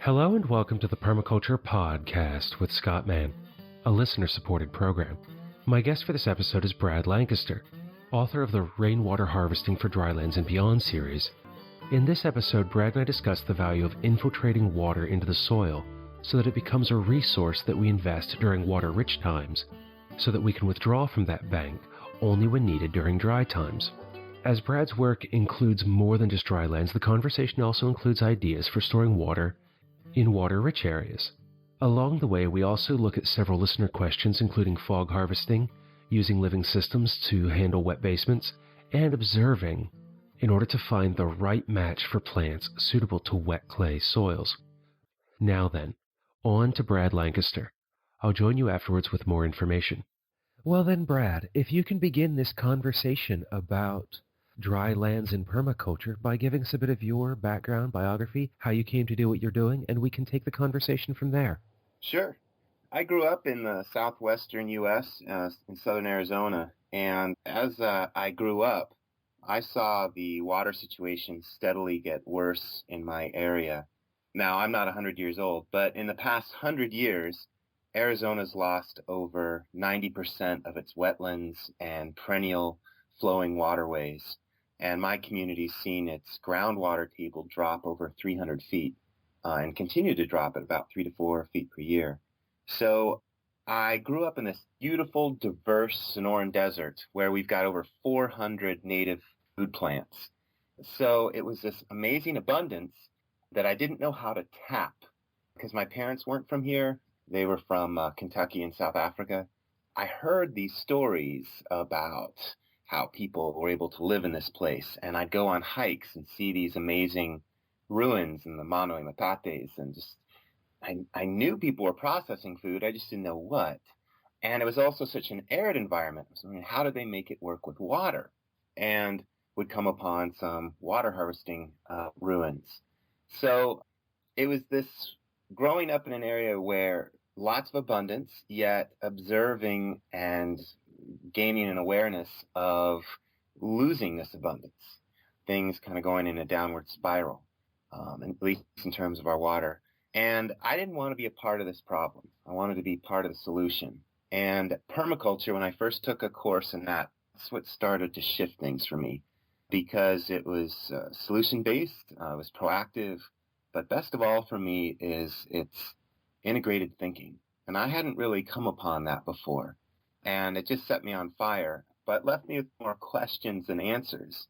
Hello and welcome to the Permaculture Podcast with Scott Mann, a listener-supported program. My guest for this episode is Brad Lancaster, author of the Rainwater Harvesting for Drylands and Beyond series. In this episode, Brad and I discuss the value of infiltrating water into the soil so that it becomes a resource that we invest during water-rich times, so that we can withdraw from that bank only when needed during dry times. As Brad's work includes more than just drylands, the conversation also includes ideas for storing water in water-rich areas. Along the way, we also look at several listener questions, including fog harvesting, using living systems to handle wet basements, and observing in order to find the right match for plants suitable to wet clay soils. Now then, on to Brad Lancaster. I'll join you afterwards with more information. Well then, Brad, if you can begin this conversation about dry lands and permaculture by giving us a bit of your background, biography, how you came to do what you're doing, and we can take the conversation from there. Sure. I grew up in the southwestern U.S., in southern Arizona, and as I grew up, I saw the water situation steadily get worse in my area. Now, I'm not 100 years old, but in the past 100 years, Arizona's lost over 90% of its wetlands and perennial flowing waterways. And my community's seen its groundwater table drop over 300 feet and continue to drop at about 3 to 4 feet per year. So I grew up in this beautiful, diverse Sonoran desert where we've got over 400 native food plants. So it was this amazing abundance that I didn't know how to tap because my parents weren't from here. They were from Kentucky and South Africa. I heard these stories about how people were able to live in this place. And I'd go on hikes and see these amazing ruins and the mano y metates. And just, I knew people were processing food. I just didn't know what. And it was also such an arid environment. I mean, how did they make it work with water? And would come upon some water harvesting ruins. So it was this growing up in an area where lots of abundance, yet observing and gaining an awareness of losing this abundance, things kind of going in a downward spiral, at least in terms of our water. And I didn't want to be a part of this problem. I wanted to be part of the solution. And permaculture, when I first took a course in that, that's what started to shift things for me because it was solution-based, it was proactive, but best of all for me is it's integrated thinking. And I hadn't really come upon that before. And it just set me on fire, but left me with more questions than answers.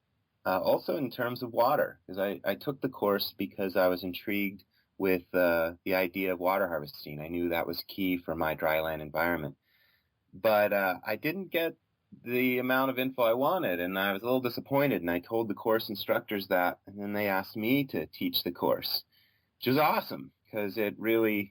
Also in terms of water, because I took the course because I was intrigued with the idea of water harvesting. I knew that was key for my dryland environment. But I didn't get the amount of info I wanted, and I was a little disappointed, and I told the course instructors that, and then they asked me to teach the course, which was awesome, because it really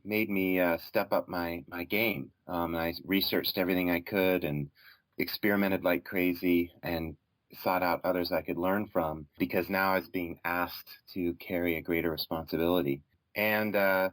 made me step up my game. I researched everything I could and experimented like crazy and sought out others I could learn from because now I was being asked to carry a greater responsibility. And I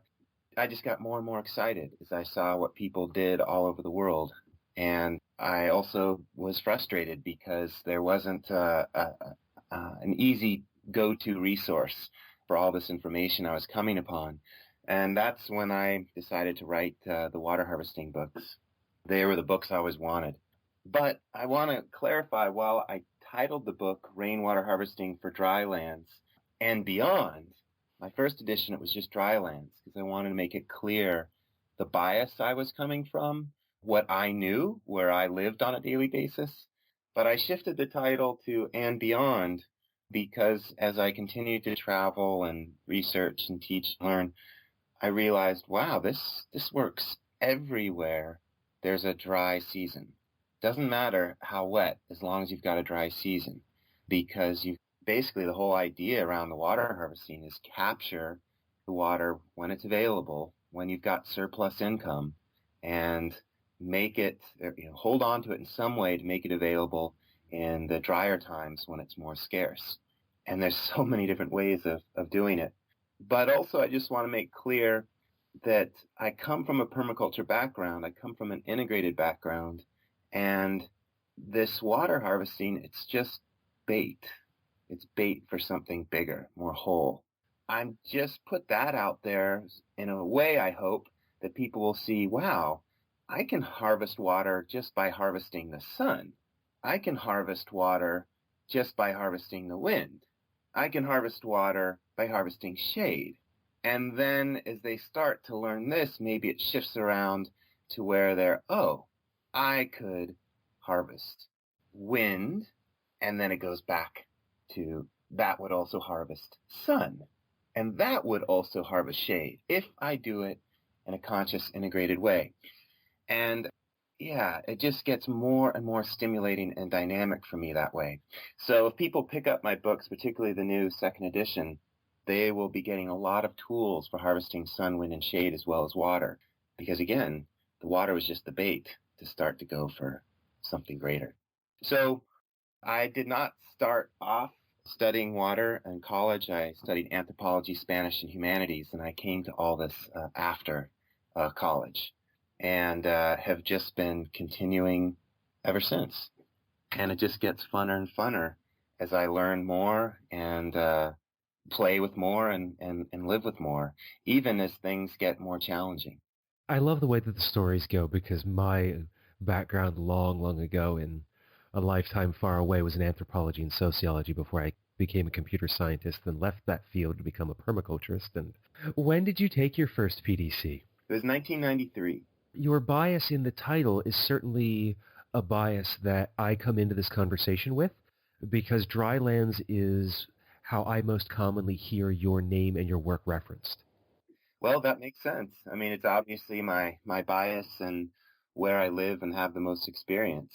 just got more and more excited as I saw what people did all over the world. And I also was frustrated because there wasn't an easy go-to resource for all this information I was coming upon. And that's when I decided to write the water harvesting books. They were the books I always wanted. But I want to clarify, while I titled the book Rainwater Harvesting for Drylands and Beyond, my first edition, it was just Drylands because I wanted to make it clear the bias I was coming from, what I knew, where I lived on a daily basis. But I shifted the title to And Beyond because as I continued to travel and research and teach and learn, I realized, wow, this works everywhere there's a dry season. Doesn't matter how wet, as long as you've got a dry season, because you basically the whole idea around the water harvesting is capture the water when it's available, when you've got surplus income, and make it, hold on to it in some way to make it available in the drier times when it's more scarce. And there's so many different ways of doing it. But also, I just want to make clear that I come from a permaculture background. I come from an integrated background. And this water harvesting, it's just bait. It's bait for something bigger, more whole. I'm just put that out there in a way, I hope, that people will see, wow, I can harvest water just by harvesting the sun. I can harvest water just by harvesting the wind. I can harvest water by harvesting shade. And then as they start to learn this, maybe it shifts around to where I could harvest wind, and then it goes back to that would also harvest sun, and that would also harvest shade if I do it in a conscious, integrated way. And yeah, it just gets more and more stimulating and dynamic for me that way. So if people pick up my books, particularly the new second edition, they will be getting a lot of tools for harvesting sun, wind, and shade as well as water. Because again, the water was just the bait to start to go for something greater. So I did not start off studying water in college. I studied anthropology, Spanish, and humanities, and I came to all this after college, and have just been continuing ever since. And it just gets funner and funner as I learn more and play with more and live with more, even as things get more challenging. I love the way that the stories go because my background long, long ago in a lifetime far away was in anthropology and sociology before I became a computer scientist and left that field to become a permaculturist. And when did you take your first PDC? It was 1993. Your bias in the title is certainly a bias that I come into this conversation with because Drylands is how I most commonly hear your name and your work referenced. Well, that makes sense. I mean, it's obviously my bias and where I live and have the most experience,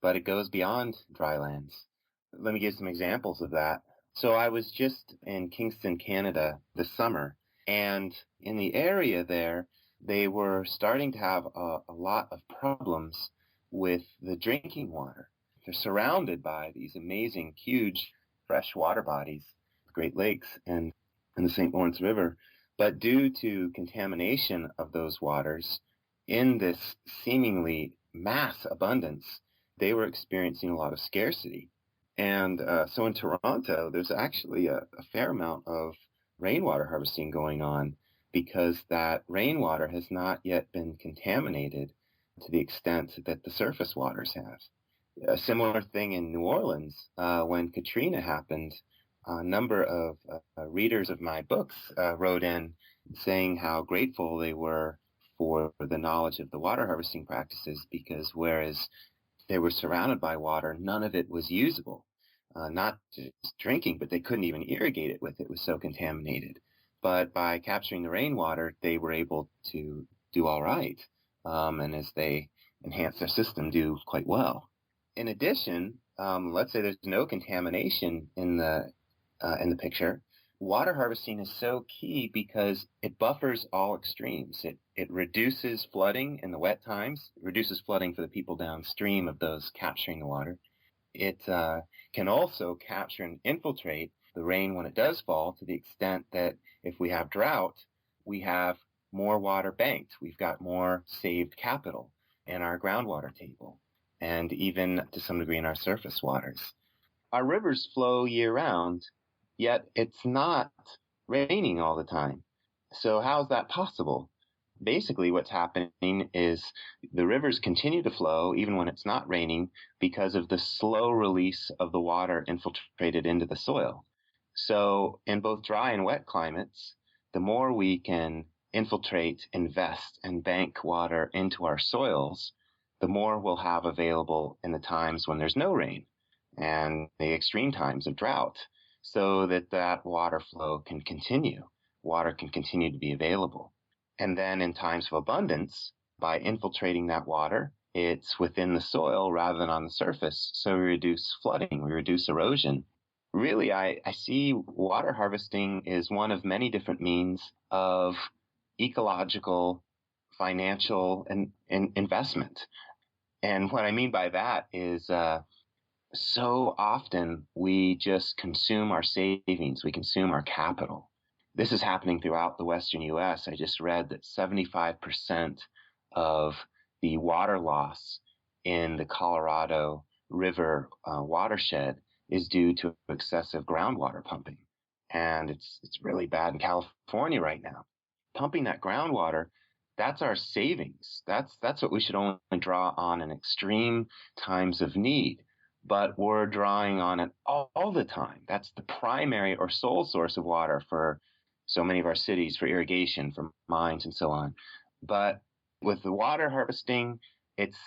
but it goes beyond drylands. Let me give some examples of that. So I was just in Kingston, Canada this summer, and in the area there, they were starting to have a lot of problems with the drinking water. They're surrounded by these amazing, huge fresh water bodies, Great Lakes, and the St. Lawrence River. But due to contamination of those waters in this seemingly mass abundance, they were experiencing a lot of scarcity. And so in Toronto, there's actually a fair amount of rainwater harvesting going on because that rainwater has not yet been contaminated to the extent that the surface waters have. A similar thing in New Orleans when Katrina happened. A number of readers of my books wrote in saying how grateful they were for the knowledge of the water harvesting practices because whereas they were surrounded by water, none of it was usable. Not just drinking, but they couldn't even irrigate it with it. It was so contaminated. But by capturing the rainwater, they were able to do all right. And as they enhance their system, do quite well. In addition, let's say there's no contamination in the picture. Water harvesting is so key because it buffers all extremes. It reduces flooding in the wet times, it reduces flooding for the people downstream of those capturing the water. It can also capture and infiltrate the rain when it does fall to the extent that if we have drought, we have more water banked. We've got more saved capital in our groundwater table and even to some degree in our surface waters. Our rivers flow year round, yet it's not raining all the time. So how is that possible? Basically, what's happening is the rivers continue to flow even when it's not raining because of the slow release of the water infiltrated into the soil. So in both dry and wet climates, the more we can infiltrate, invest, and bank water into our soils, the more we'll have available in the times when there's no rain and the extreme times of drought, so that water flow can continue. Water can continue to be available. And then in times of abundance, by infiltrating that water, it's within the soil rather than on the surface. So we reduce flooding, we reduce erosion. Really, I see water harvesting is one of many different means of ecological, financial, and investment. And what I mean by that is so often we just consume our savings, we consume our capital. This is happening throughout the Western U.S. I just read that 75% of the water loss in the Colorado River watershed is due to excessive groundwater pumping. and it's really bad in California right now. Pumping that groundwater, that's our savings. That's what we should only draw on in extreme times of need. But we're drawing on it all the time. That's the primary or sole source of water for so many of our cities, for irrigation, for mines, and so on. But with the water harvesting, it's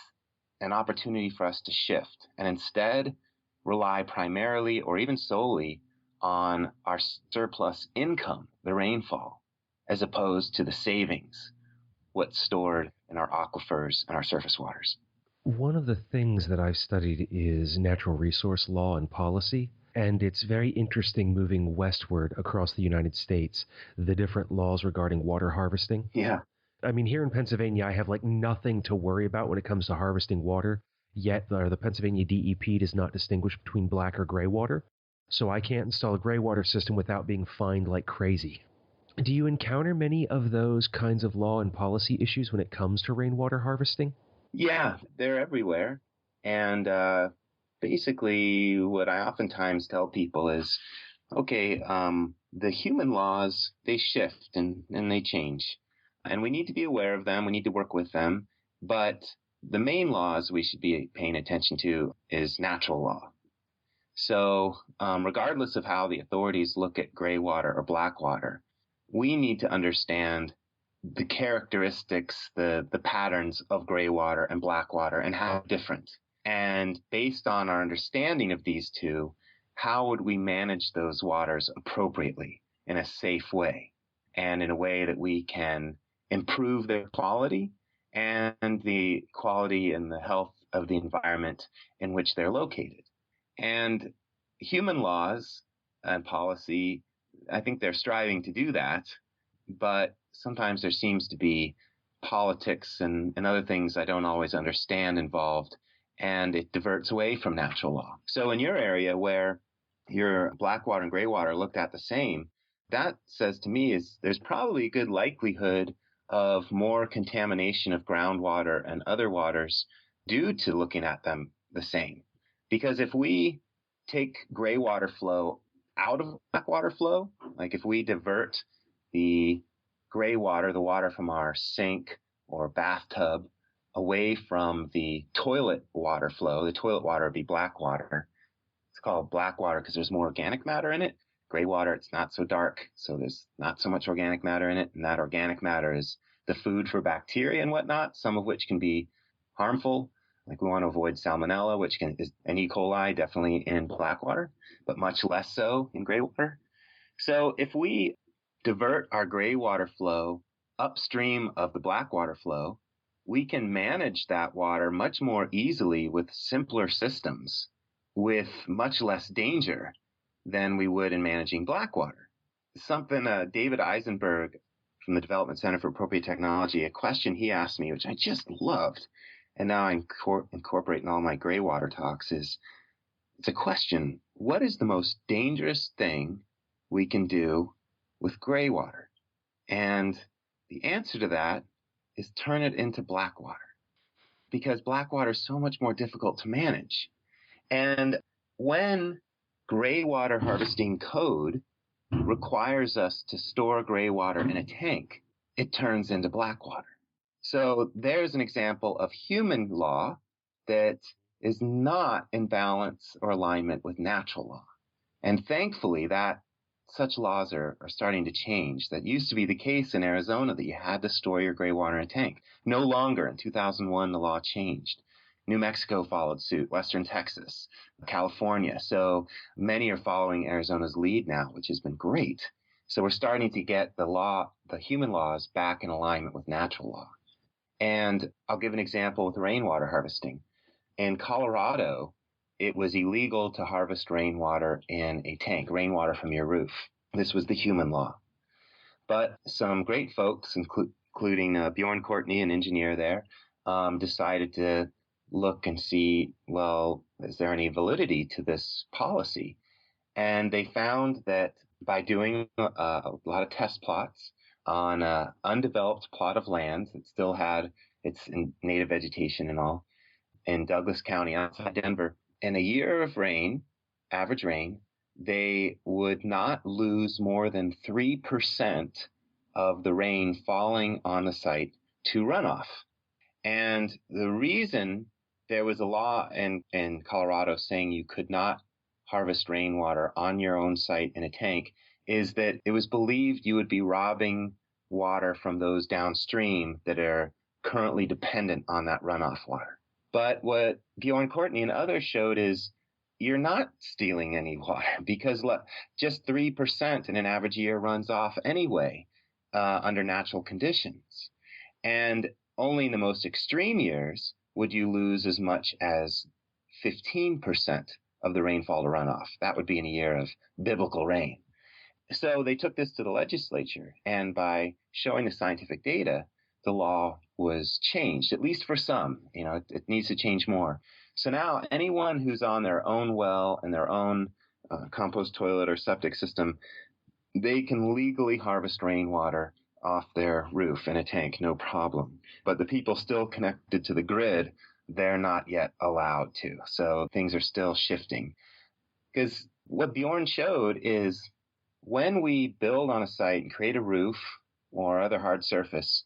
an opportunity for us to shift and instead rely primarily or even solely on our surplus income, the rainfall, as opposed to the savings, what's stored in our aquifers and our surface waters. One of the things that I've studied is natural resource law and policy, and it's very interesting moving westward across the United States, the different laws regarding water harvesting. Yeah. I mean, here in Pennsylvania, I have like nothing to worry about when it comes to harvesting water, yet the Pennsylvania DEP does not distinguish between black or gray water, so I can't install a gray water system without being fined like crazy. Do you encounter many of those kinds of law and policy issues when it comes to rainwater harvesting? Yeah, they're everywhere. And basically, what I oftentimes tell people is, okay, the human laws, they shift and they change. And we need to be aware of them. We need to work with them. But the main laws we should be paying attention to is natural law. So regardless of how the authorities look at gray water or black water, we need to understand the characteristics, the patterns of gray water and black water and how different. And based on our understanding of these two, how would we manage those waters appropriately in a safe way and in a way that we can improve their quality and the quality and the health of the environment in which they're located? And human laws and policy, I think they're striving to do that, but sometimes there seems to be politics and other things I don't always understand involved, and it diverts away from natural law. So in your area where your black water and gray water are looked at the same, that says to me is there's probably a good likelihood of more contamination of groundwater and other waters due to looking at them the same. Because if we take gray water flow out of black water flow, like if we divert the gray water, the water from our sink or bathtub, away from the toilet water flow, the toilet water would be black water. It's called black water because there's more organic matter in it. Gray water, it's not so dark, so there's not so much organic matter in it. And that organic matter is the food for bacteria and whatnot, some of which can be harmful. Like we want to avoid salmonella, which is an E. coli, definitely in black water, but much less so in gray water. So if we divert our gray water flow upstream of the black water flow, we can manage that water much more easily with simpler systems, with much less danger than we would in managing black water. Something David Eisenberg from the Development Center for Appropriate Technology, a question he asked me, which I just loved, and now I incorporate in all my gray water talks, is it's a question: what is the most dangerous thing we can do with gray water? And the answer to that is turn it into black water, because black water is so much more difficult to manage. And when gray water harvesting code requires us to store gray water in a tank, it turns into black water. So there's an example of human law that is not in balance or alignment with natural law. And thankfully, that such laws are starting to change. That used to be the case in Arizona, that you had to store your gray water in a tank. No longer. In 2001, the law changed. New Mexico followed suit, Western Texas, California. So many are following Arizona's lead now, which has been great. So we're starting to get the human laws back in alignment with natural law. And I'll give an example with rainwater harvesting. In Colorado, it was illegal to harvest rainwater in a tank, rainwater from your roof. This was the human law. But some great folks, including Bjorn Courtney, an engineer there, decided to look and see, well, is there any validity to this policy? And they found that by doing a lot of test plots on an undeveloped plot of land that still had its native vegetation and all, in Douglas County outside Denver, in a year of rain, average rain, they would not lose more than 3% of the rain falling on the site to runoff. And the reason there was a law in Colorado saying you could not harvest rainwater on your own site in a tank is that it was believed you would be robbing water from those downstream that are currently dependent on that runoff water. But what Bjorn Courtney and others showed is you're not stealing any water because just 3% in an average year runs off anyway under natural conditions. And only in the most extreme years would you lose as much as 15% of the rainfall to runoff. That would be in a year of biblical rain. So they took this to the legislature, and by showing the scientific data, the law was changed, at least for some. It needs to change more. So now anyone who's on their own well and their own compost toilet or septic system, they can legally harvest rainwater off their roof in a tank, no problem. But the people still connected to the grid, they're not yet allowed to. So things are still shifting. Because what Bjorn showed is when we build on a site and create a roof or other hard surface,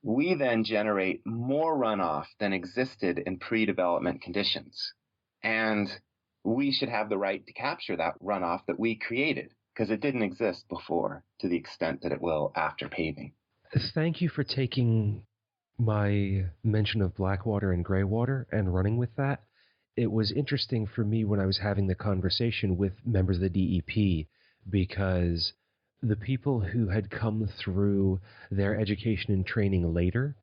we then generate more runoff than existed in pre-development conditions. And we should have the right to capture that runoff that we created, because it didn't exist before to the extent that it will after paving. Thank you for taking my mention of black water and gray water and running with that. It was interesting for me when I was having the conversation with members of the DEP, because the people who had come through their education and training later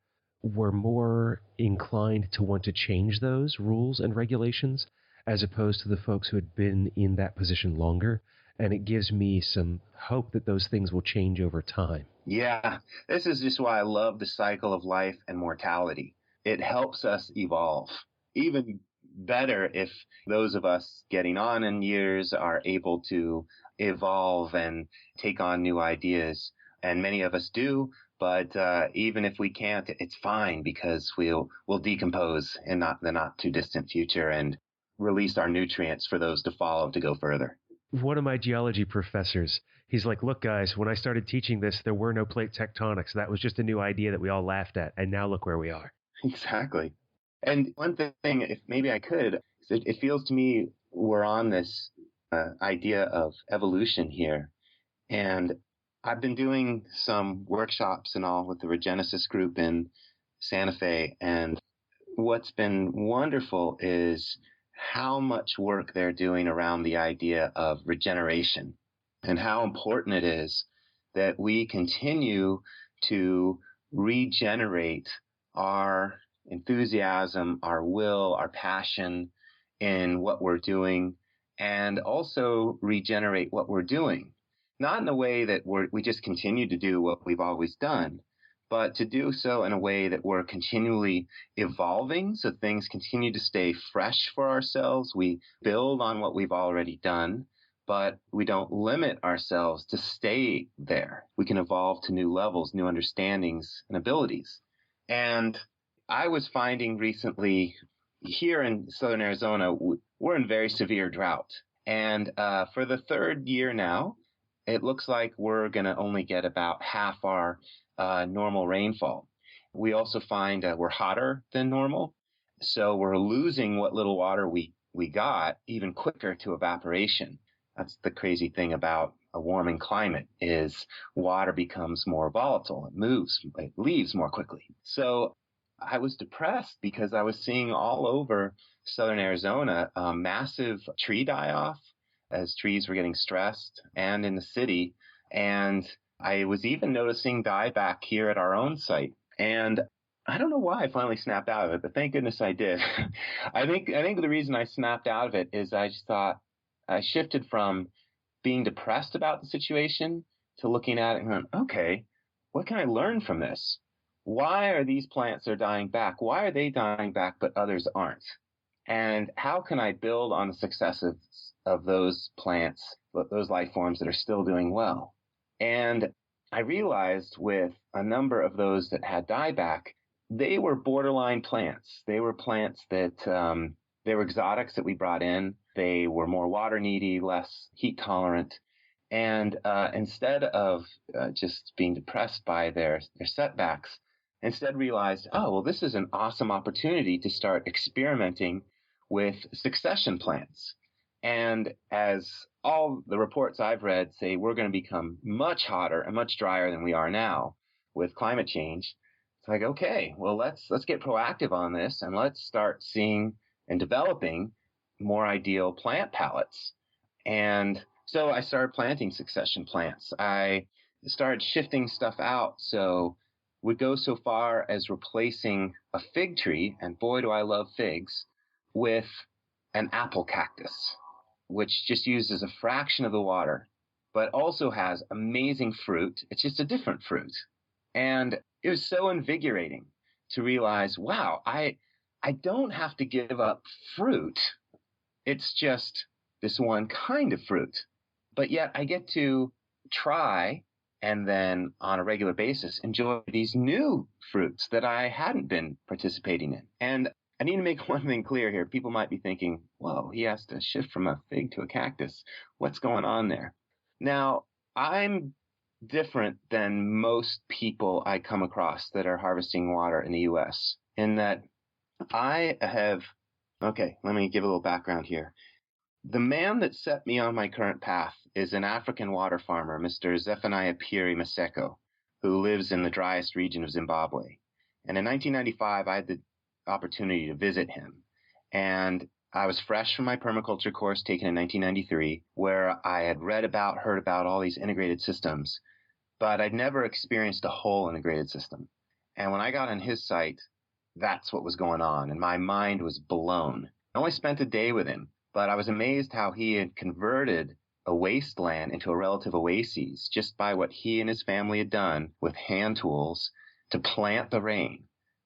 were more inclined to want to change those rules and regulations as opposed to the folks who had been in that position longer. And it gives me some hope that those things will change over time. Yeah, this is just why I love the cycle of life and mortality. It helps us evolve. Even better if those of us getting on in years are able to evolve and take on new ideas. And many of us do, but even if we can't, it's fine, because we'll decompose in the not too distant future and release our nutrients for those to follow to go further. One of my geology professors, he's like, look, guys, when I started teaching this, there were no plate tectonics. That was just a new idea that we all laughed at. And now look where we are. Exactly. And one thing, if maybe I could, it feels to me we're on this idea of evolution here. And I've been doing some workshops and all with the Regenesis group in Santa Fe. And what's been wonderful is how much work they're doing around the idea of regeneration and how important it is that we continue to regenerate our enthusiasm, our will, our passion in what we're doing, and also regenerate what we're doing. Not in a way that we just continue to do what we've always done, but to do so in a way that we're continually evolving, so things continue to stay fresh for ourselves. We build on what we've already done, but we don't limit ourselves to stay there. We can evolve to new levels, new understandings and abilities. And I was finding recently here in southern Arizona, we're in very severe drought. And for the third year now, it looks like we're going to only get about half our normal rainfall. We also find we're hotter than normal, so we're losing what little water we got even quicker to evaporation. That's the crazy thing about a warming climate, is water becomes more volatile. It leaves more quickly. So I was depressed because I was seeing all over southern Arizona massive tree die-off as trees were getting stressed, and in the city. And I was even noticing dieback here at our own site. And I don't know why I finally snapped out of it, but thank goodness I did. I think the reason I snapped out of it is I just thought I shifted from being depressed about the situation to looking at it and going, okay, what can I learn from this? Why are these plants that are dying back? Why are they dying back but others aren't? And how can I build on the successes of those plants, those life forms that are still doing well? And I realized with a number of those that had dieback, they were borderline plants. They were plants that They were exotics that we brought in. They were more water needy, less heat tolerant. And instead of just being depressed by their setbacks, instead realized, oh, well, this is an awesome opportunity to start experimenting with succession plants. And as all the reports I've read say, we're going to become much hotter and much drier than we are now with climate change. It's like, okay, well, let's get proactive on this and let's start seeing and developing more ideal plant palettes. And so I started planting succession plants. I started shifting stuff out. So would go so far as replacing a fig tree, and boy, do I love figs, with an apple cactus, which just uses a fraction of the water, but also has amazing fruit. It's just a different fruit. And it was so invigorating to realize, wow, I don't have to give up fruit. It's just this one kind of fruit. But yet I get to try and then on a regular basis enjoy these new fruits that I hadn't been participating in. And I need to make one thing clear here. People might be thinking, whoa, he has to shift from a fig to a cactus. What's going on there? Now, I'm different than most people I come across that are harvesting water in the U.S. in that I have, okay, let me give a little background here. The man that set me on my current path is an African water farmer, Mr. Zephaniah Piri Maseko, who lives in the driest region of Zimbabwe. And in 1995, I had the opportunity to visit him. And I was fresh from my permaculture course taken in 1993, where I had heard about all these integrated systems, but I'd never experienced a whole integrated system. And when I got on his site, that's what was going on, and my mind was blown. I only spent a day with him, but I was amazed how he had converted a wasteland into a relative oasis just by what he and his family had done with hand tools to plant the rain,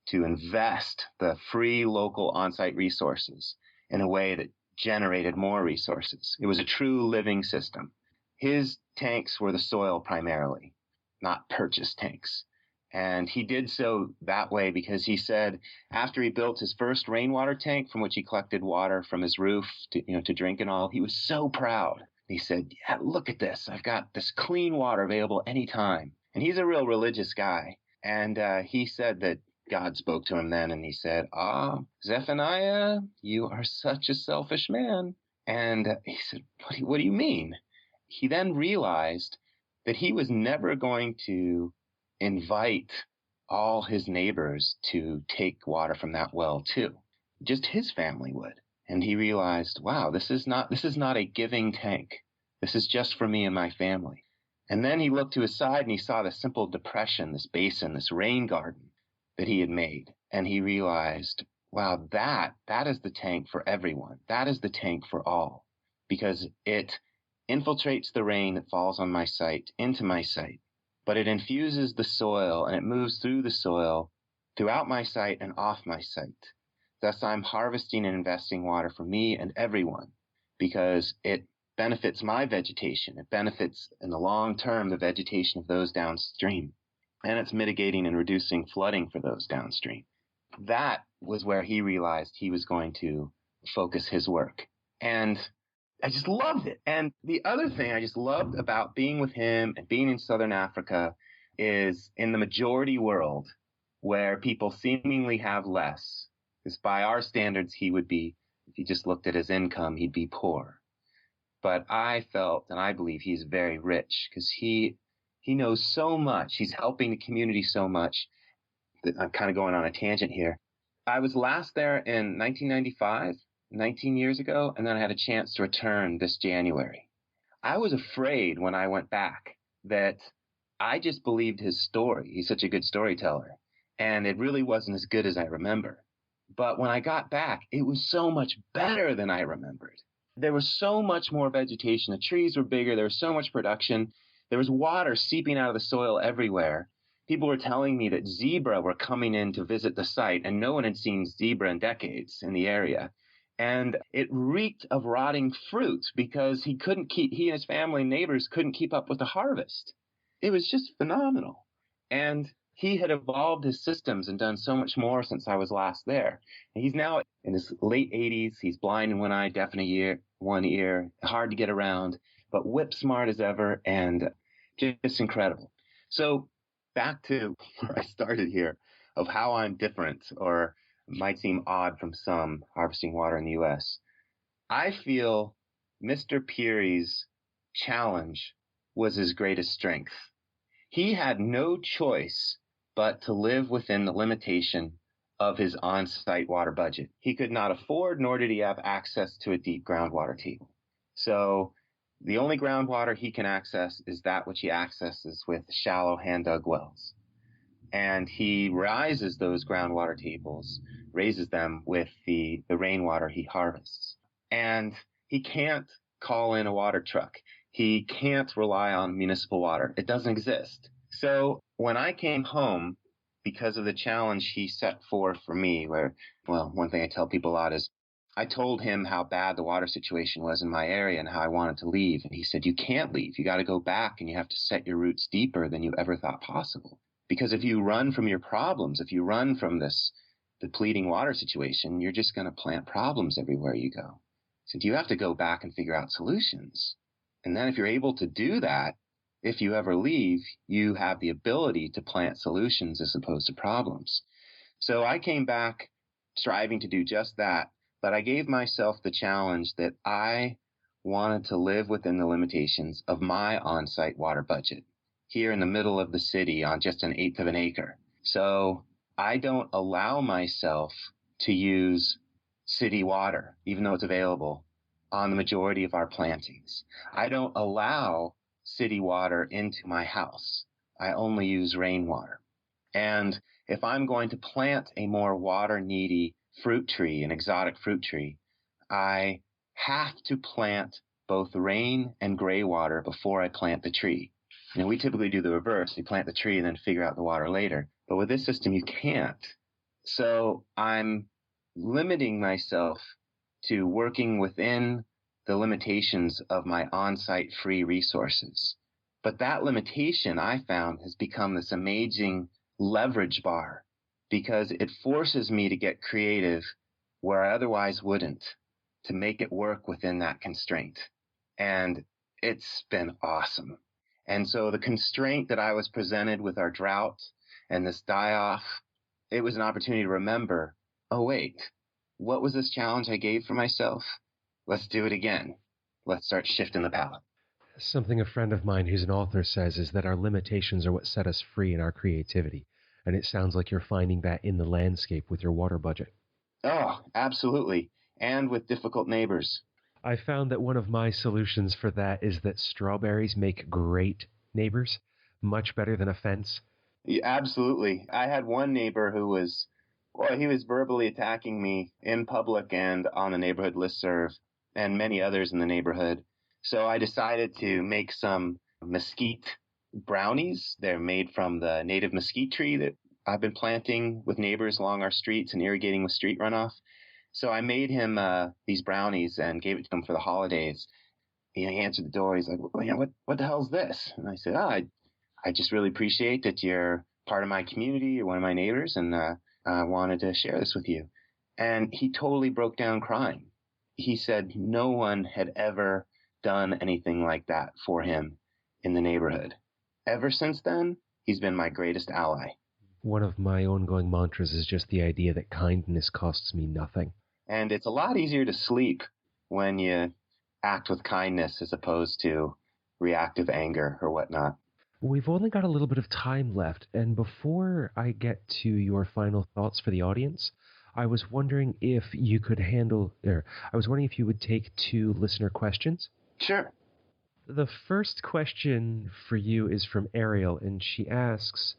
to invest the free local on-site resources in a way that generated more resources. It was a true living system. His tanks were the soil primarily, not purchased tanks. And he did so that way because he said after he built his first rainwater tank from which he collected water from his roof to drink and all, he was so proud. He said, yeah, look at this. I've got this clean water available anytime. And he's a real religious guy. And he said that God spoke to him then and he said, Zephaniah, you are such a selfish man. And he said, what do you mean? He then realized that he was never going to invite all his neighbors to take water from that well too. Just his family would. And he realized, wow, this is not a giving tank. This is just for me and my family. And then he looked to his side and he saw this simple depression, this basin, this rain garden that he had made. And he realized, wow, that is the tank for everyone. That is the tank for all, because it infiltrates the rain that falls on my site into my site, but it infuses the soil and it moves through the soil throughout my site and off my site. Thus, I'm harvesting and investing water for me and everyone because it benefits my vegetation. It benefits in the long term the vegetation of those downstream, and it's mitigating and reducing flooding for those downstream. That was where he realized he was going to focus his work. And I just loved it. And the other thing I just loved about being with him and being in Southern Africa is in the majority world where people seemingly have less, because by our standards, he would be, if you just looked at his income, he'd be poor. But I felt, and I believe he's very rich because he knows so much. He's helping the community so much that I'm kind of going on a tangent here. I was last there in 1995. 19 years ago, and then I had a chance to return this January. I was afraid when I went back that I just believed his story. He's such a good storyteller, and it really wasn't as good as I remember. But when I got back, it was so much better than I remembered. There was so much more vegetation. The trees were bigger. There was so much production. There was water seeping out of the soil everywhere. People were telling me that zebra were coming in to visit the site, and no one had seen zebra in decades in the area. And it reeked of rotting fruit because he and his family and neighbors couldn't keep up with the harvest. It was just phenomenal. And he had evolved his systems and done so much more since I was last there. And he's now in his late 80s. He's blind in one eye, deaf in one ear, hard to get around, but whip smart as ever and just incredible. So back to where I started here of how I'm different or might seem odd from some harvesting water in the U.S. I feel Mr. Peary's challenge was his greatest strength. He had no choice but to live within the limitation of his on-site water budget. He could not afford, nor did he have access to a deep groundwater table. So the only groundwater he can access is that which he accesses with shallow hand-dug wells. And he raises those groundwater tables, raises them with the rainwater he harvests. And he can't call in a water truck. He can't rely on municipal water. It doesn't exist. So when I came home, because of the challenge he set forth for me, one thing I tell people a lot is I told him how bad the water situation was in my area and how I wanted to leave. And he said, you can't leave. You got to go back and you have to set your roots deeper than you ever thought possible. Because if you run from your problems, if you run from this depleting water situation, you're just going to plant problems everywhere you go. So you have to go back and figure out solutions. And then if you're able to do that, if you ever leave, you have the ability to plant solutions as opposed to problems. So I came back striving to do just that, but I gave myself the challenge that I wanted to live within the limitations of my on-site water budget here in the middle of the city on just an eighth of an acre. So I don't allow myself to use city water, even though it's available, on the majority of our plantings. I don't allow city water into my house. I only use rainwater. And if I'm going to plant a more water-needy fruit tree, an exotic fruit tree, I have to plant both rain and gray water before I plant the tree. We typically do the reverse. You plant the tree and then figure out the water later. But with this system, you can't. So I'm limiting myself to working within the limitations of my on-site free resources. But that limitation, I found, has become this amazing leverage bar because it forces me to get creative where I otherwise wouldn't, to make it work within that constraint. And it's been awesome. And so the constraint that I was presented with our drought and this die-off, it was an opportunity to remember, oh, wait, what was this challenge I gave for myself? Let's do it again. Let's start shifting the palette. Something a friend of mine who's an author says is that our limitations are what set us free in our creativity. And it sounds like you're finding that in the landscape with your water budget. Oh, absolutely. And with difficult neighbors. I found that one of my solutions for that is that strawberries make great neighbors, much better than a fence. Yeah, absolutely. I had one neighbor who was verbally attacking me in public and on the neighborhood listserv, and many others in the neighborhood. So I decided to make some mesquite brownies. They're made from the native mesquite tree that I've been planting with neighbors along our streets and irrigating with street runoff. So I made him these brownies and gave it to him for the holidays. He answered the door. He's like, well, what the hell's this? And I said, I just really appreciate that you're part of my community. You're one of my neighbors, and I wanted to share this with you. And he totally broke down crying. He said no one had ever done anything like that for him in the neighborhood. Ever since then, he's been my greatest ally. One of my ongoing mantras is just the idea that kindness costs me nothing. And it's a lot easier to sleep when you act with kindness as opposed to reactive anger or whatnot. We've only got a little bit of time left, and before I get to your final thoughts for the audience, I was wondering if you could if you would take 2 listener questions. Sure. The first question for you is from Ariel, and she asks,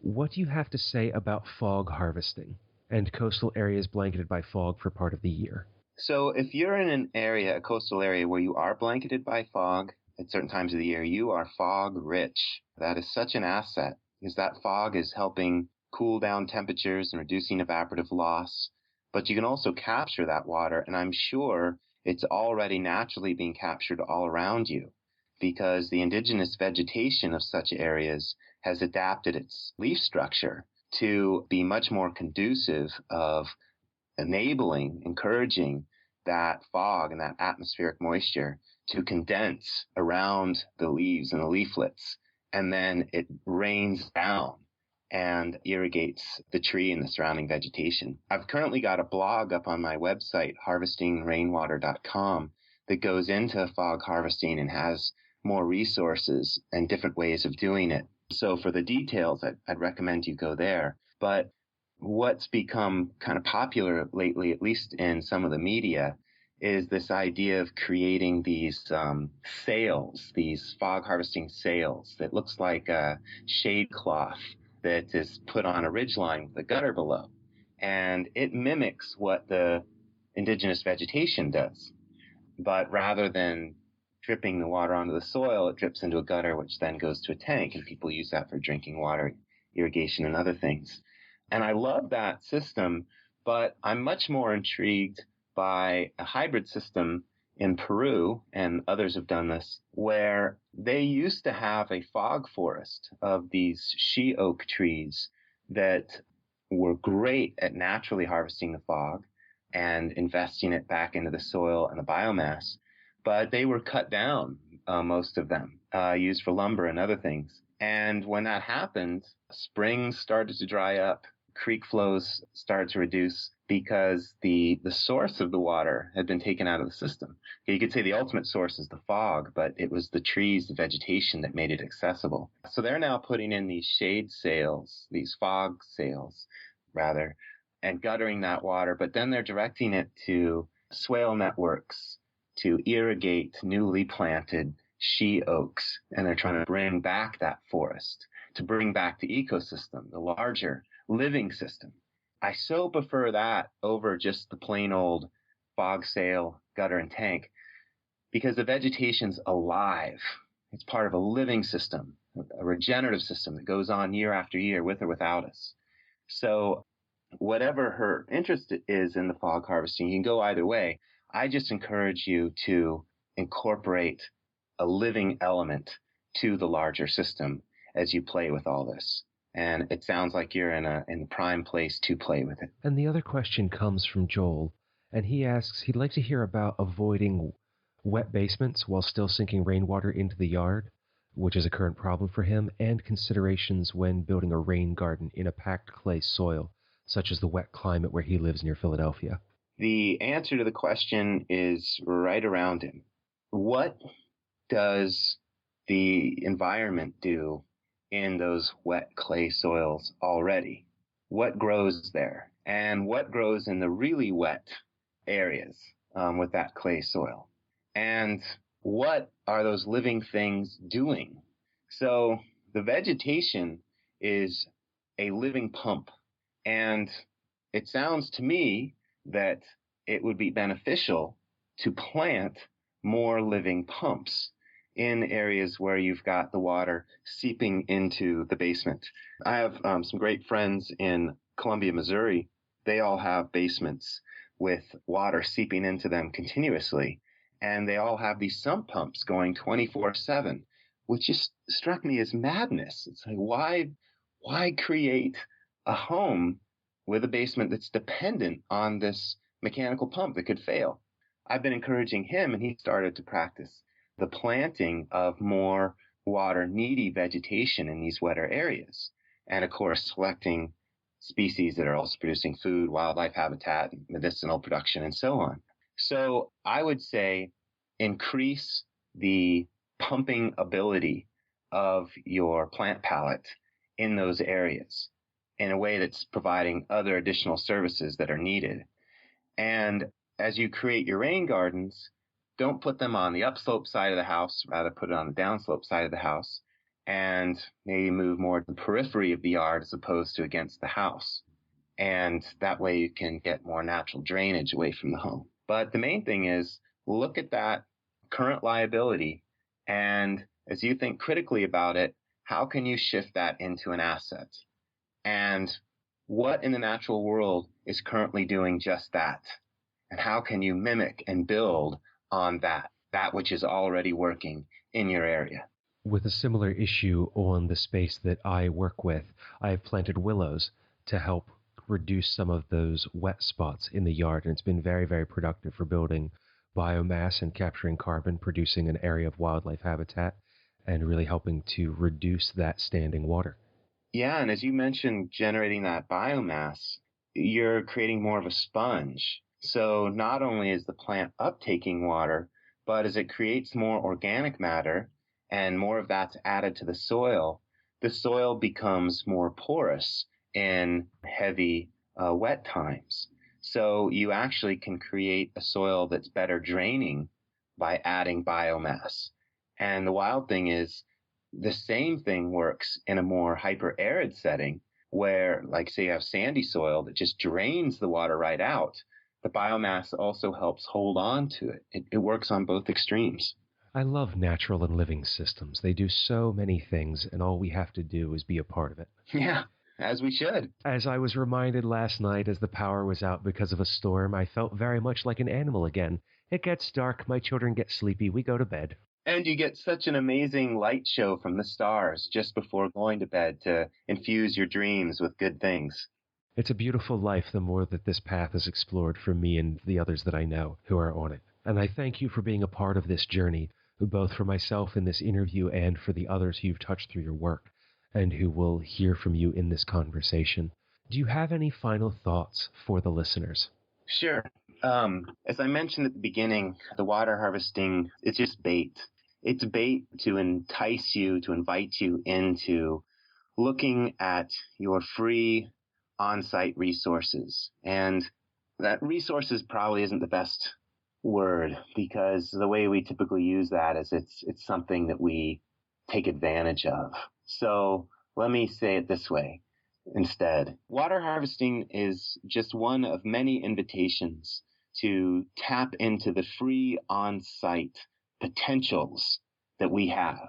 what do you have to say about fog harvesting and coastal areas blanketed by fog for part of the year? So if you're in a coastal area where you are blanketed by fog at certain times of the year, you are fog rich. That is such an asset because that fog is helping cool down temperatures and reducing evaporative loss. But you can also capture that water, and I'm sure it's already naturally being captured all around you because the indigenous vegetation of such areas has adapted its leaf structure to be much more conducive of encouraging that fog and that atmospheric moisture to condense around the leaves and the leaflets, and then it rains down and irrigates the tree and the surrounding vegetation. I've currently got a blog up on my website, harvestingrainwater.com, that goes into fog harvesting and has more resources and different ways of doing it. So for the details, I'd recommend you go there. But what's become kind of popular lately, at least in some of the media, is this idea of creating these sails, these fog harvesting sails that looks like a shade cloth that is put on a ridgeline with a gutter below. And it mimics what the indigenous vegetation does. But rather than dripping the water onto the soil, it drips into a gutter, which then goes to a tank, and people use that for drinking water, irrigation, and other things. And I love that system, but I'm much more intrigued by a hybrid system in Peru, and others have done this, where they used to have a fog forest of these she oak trees that were great at naturally harvesting the fog and investing it back into the soil and the biomass. But they were cut down, most of them, used for lumber and other things. And when that happened, springs started to dry up, creek flows started to reduce because the source of the water had been taken out of the system. You could say the ultimate source is the fog, but it was the trees, the vegetation that made it accessible. So they're now putting in these shade sails, these fog sails, rather, and guttering that water, but then they're directing it to swale networks to irrigate newly planted she oaks, and they're trying to bring back that forest, to bring back the ecosystem, the larger living system. I so prefer that over just the plain old fog sail, gutter, and tank, because the vegetation's alive. It's part of a living system, a regenerative system that goes on year after year with or without us. So whatever her interest is in the fog harvesting, you can go either way. I just encourage you to incorporate a living element to the larger system as you play with all this. And it sounds like you're in the prime place to play with it. And the other question comes from Joel, and he asks he'd like to hear about avoiding wet basements while still sinking rainwater into the yard, which is a current problem for him, and considerations when building a rain garden in a packed clay soil, such as the wet climate where he lives near Philadelphia. The answer to the question is right around him. What does the environment do in those wet clay soils already? What grows there? And what grows in the really wet areas with that clay soil? And what are those living things doing? So the vegetation is a living pump. And it sounds to me that it would be beneficial to plant more living pumps in areas where you've got the water seeping into the basement. I have some great friends in Columbia, Missouri. They all have basements with water seeping into them continuously, and they all have these sump pumps going 24/7, which just struck me as madness. It's like, why create a home with a basement that's dependent on this mechanical pump that could fail? I've been encouraging him, and he started to practice the planting of more water-needy vegetation in these wetter areas. And of course, selecting species that are also producing food, wildlife habitat, medicinal production, and so on. So I would say increase the pumping ability of your plant palette in those areas in a way that's providing other additional services that are needed. And as you create your rain gardens, don't put them on the upslope side of the house, rather put it on the downslope side of the house, and maybe move more to the periphery of the yard as opposed to against the house. And that way you can get more natural drainage away from the home. But the main thing is look at that current liability, and as you think critically about it, how can you shift that into an asset? And what in the natural world is currently doing just that? And how can you mimic and build on that which is already working in your area? With a similar issue on the space that I work with, I have planted willows to help reduce some of those wet spots in the yard, and it's been very, very productive for building biomass and capturing carbon, producing an area of wildlife habitat, and really helping to reduce that standing water. Yeah, and as you mentioned, generating that biomass, you're creating more of a sponge. So not only is the plant uptaking water, but as it creates more organic matter and more of that's added to the soil becomes more porous in heavy, wet times. So you actually can create a soil that's better draining by adding biomass. And the wild thing is, the same thing works in a more hyper-arid setting where, like, say you have sandy soil that just drains the water right out. The biomass also helps hold on to it. It works on both extremes. I love natural and living systems. They do so many things, and all we have to do is be a part of it. Yeah, as we should. As I was reminded last night as the power was out because of a storm, I felt very much like an animal again. It gets dark, my children get sleepy, we go to bed. And you get such an amazing light show from the stars just before going to bed to infuse your dreams with good things. It's a beautiful life the more that this path is explored for me and the others that I know who are on it. And I thank you for being a part of this journey, both for myself in this interview and for the others who you've touched through your work and who will hear from you in this conversation. Do you have any final thoughts for the listeners? Sure. As I mentioned at the beginning, the water harvesting, it's just bait. It's bait to entice you, to invite you into looking at your free on-site resources. And that resources probably isn't the best word, because the way we typically use that is it's something that we take advantage of. So let me say it this way instead. Water harvesting is just one of many invitations to tap into the free on-site potentials that we have.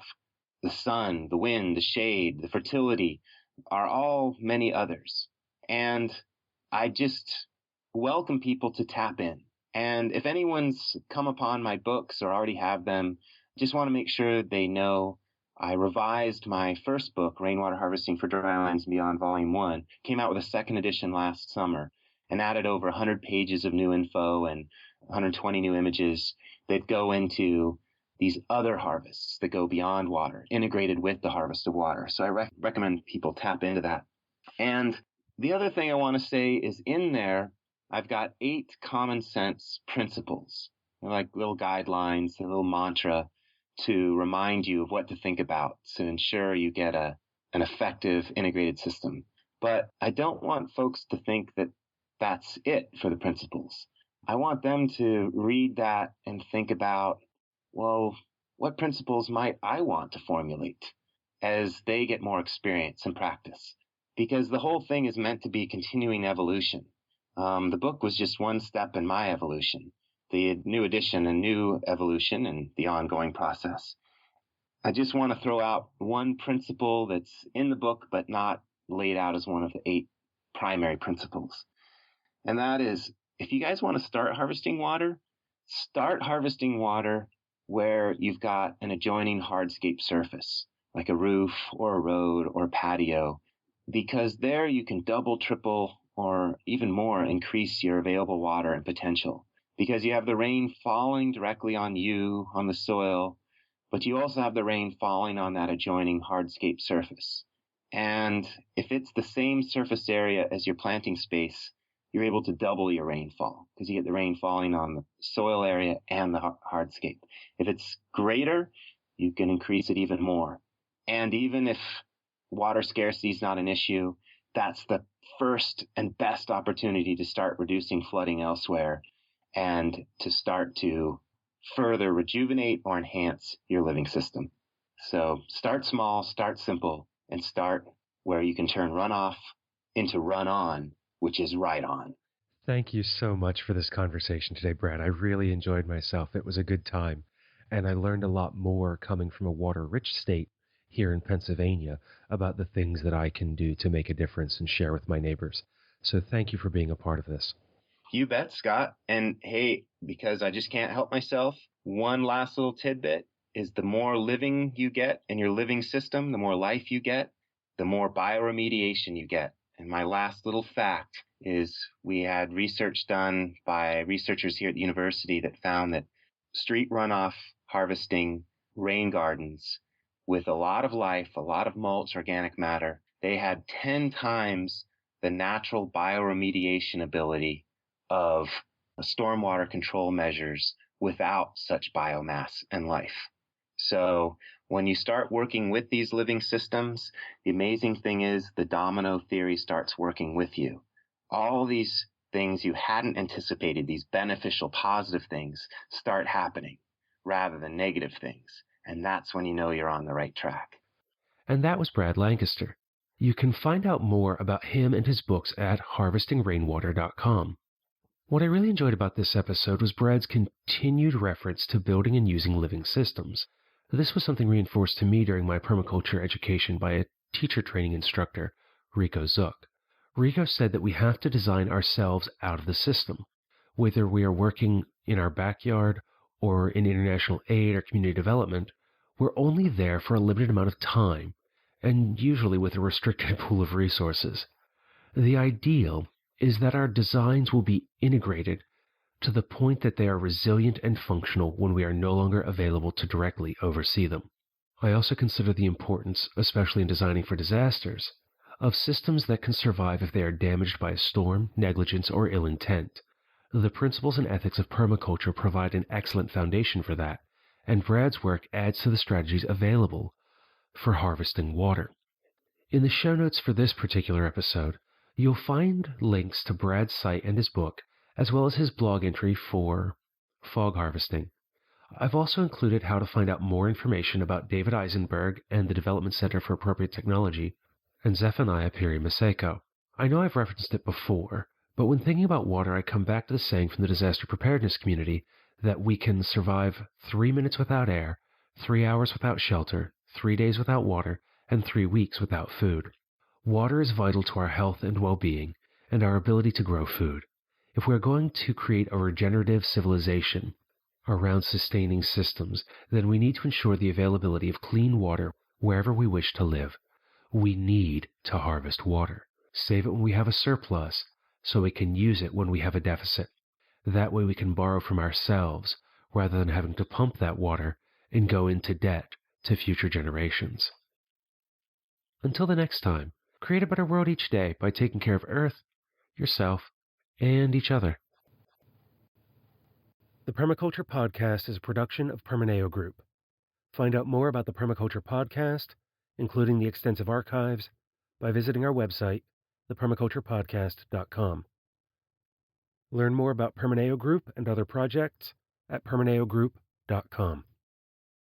The sun, the wind, the shade, the fertility are all many others. And I just welcome people to tap in. And if anyone's come upon my books or already have them, just want to make sure they know I revised my first book, Rainwater Harvesting for Drylands and Beyond, Volume 1, came out with a second edition last summer and added over 100 pages of new info and 120 new images that go into these other harvests that go beyond water, integrated with the harvest of water. So I recommend people tap into that. And the other thing I want to say is in there, I've got 8 common sense principles. They're like little guidelines, a little mantra to remind you of what to think about to ensure you get an effective integrated system. But I don't want folks to think that that's it for the principles. I want them to read that and think about, well, what principles might I want to formulate as they get more experience and practice? Because the whole thing is meant to be continuing evolution. The book was just one step in my evolution. The new edition, a new evolution and the ongoing process. I just want to throw out one principle that's in the book, but not laid out as one of the 8 primary principles. And that is, if you guys want to start harvesting water where you've got an adjoining hardscape surface, like a roof or a road or patio, because there you can double, triple, or even more increase your available water and potential. Because you have the rain falling directly on you, on the soil, but you also have the rain falling on that adjoining hardscape surface. And if it's the same surface area as your planting space, you're able to double your rainfall because you get the rain falling on the soil area and the hardscape. If it's greater, you can increase it even more. And even if water scarcity is not an issue, that's the first and best opportunity to start reducing flooding elsewhere and to start to further rejuvenate or enhance your living system. So start small, start simple, and start where you can turn runoff into run-on, which is right on. Thank you so much for this conversation today, Brad. I really enjoyed myself. It was a good time. And I learned a lot more coming from a water-rich state here in Pennsylvania about the things that I can do to make a difference and share with my neighbors. So thank you for being a part of this. You bet, Scott. And hey, because I just can't help myself, one last little tidbit. is the more living you get in your living system, the more life you get, the more bioremediation you get. And my last little fact is we had research done by researchers here at the university that found that street runoff harvesting rain gardens with a lot of life, a lot of mulch, organic matter, they had 10 times the natural bioremediation ability of stormwater control measures without such biomass and life. So when you start working with these living systems, the amazing thing is the domino theory starts working with you. All these things you hadn't anticipated, these beneficial, positive things, start happening rather than negative things. And that's when you know you're on the right track. And that was Brad Lancaster. You can find out more about him and his books at harvestingrainwater.com. What I really enjoyed about this episode was Brad's continued reference to building and using living systems. This was something reinforced to me during my permaculture education by a teacher training instructor, Rico Zook. Rico said that we have to design ourselves out of the system. Whether we are working in our backyard or in international aid or community development, we're only there for a limited amount of time, and usually with a restricted pool of resources. The ideal is that our designs will be integrated to the point that they are resilient and functional when we are no longer available to directly oversee them. I also consider the importance, especially in designing for disasters, of systems that can survive if they are damaged by a storm, negligence, or ill intent. The principles and ethics of permaculture provide an excellent foundation for that, and Brad's work adds to the strategies available for harvesting water. In the show notes for this particular episode, you'll find links to Brad's site and his book, as well as his blog entry for fog harvesting. I've also included how to find out more information about David Eisenberg and the Development Center for Appropriate Technology, and Zephaniah Piri-Maseko. I know I've referenced it before, but when thinking about water, I come back to the saying from the disaster preparedness community that we can survive 3 minutes without air, 3 hours without shelter, 3 days without water, and 3 weeks without food. Water is vital to our health and well-being and our ability to grow food. If we are going to create a regenerative civilization around sustaining systems, then we need to ensure the availability of clean water wherever we wish to live. We need to harvest water. Save it when we have a surplus, so we can use it when we have a deficit. That way we can borrow from ourselves, rather than having to pump that water and go into debt to future generations. Until the next time, create a better world each day by taking care of Earth, yourself, and each other. The Permaculture Podcast is a production of Permaneo Group. Find out more about the Permaculture Podcast, including the extensive archives, by visiting our website, thepermaculturepodcast.com. Learn more about Permaneo Group and other projects at permaneogroup.com.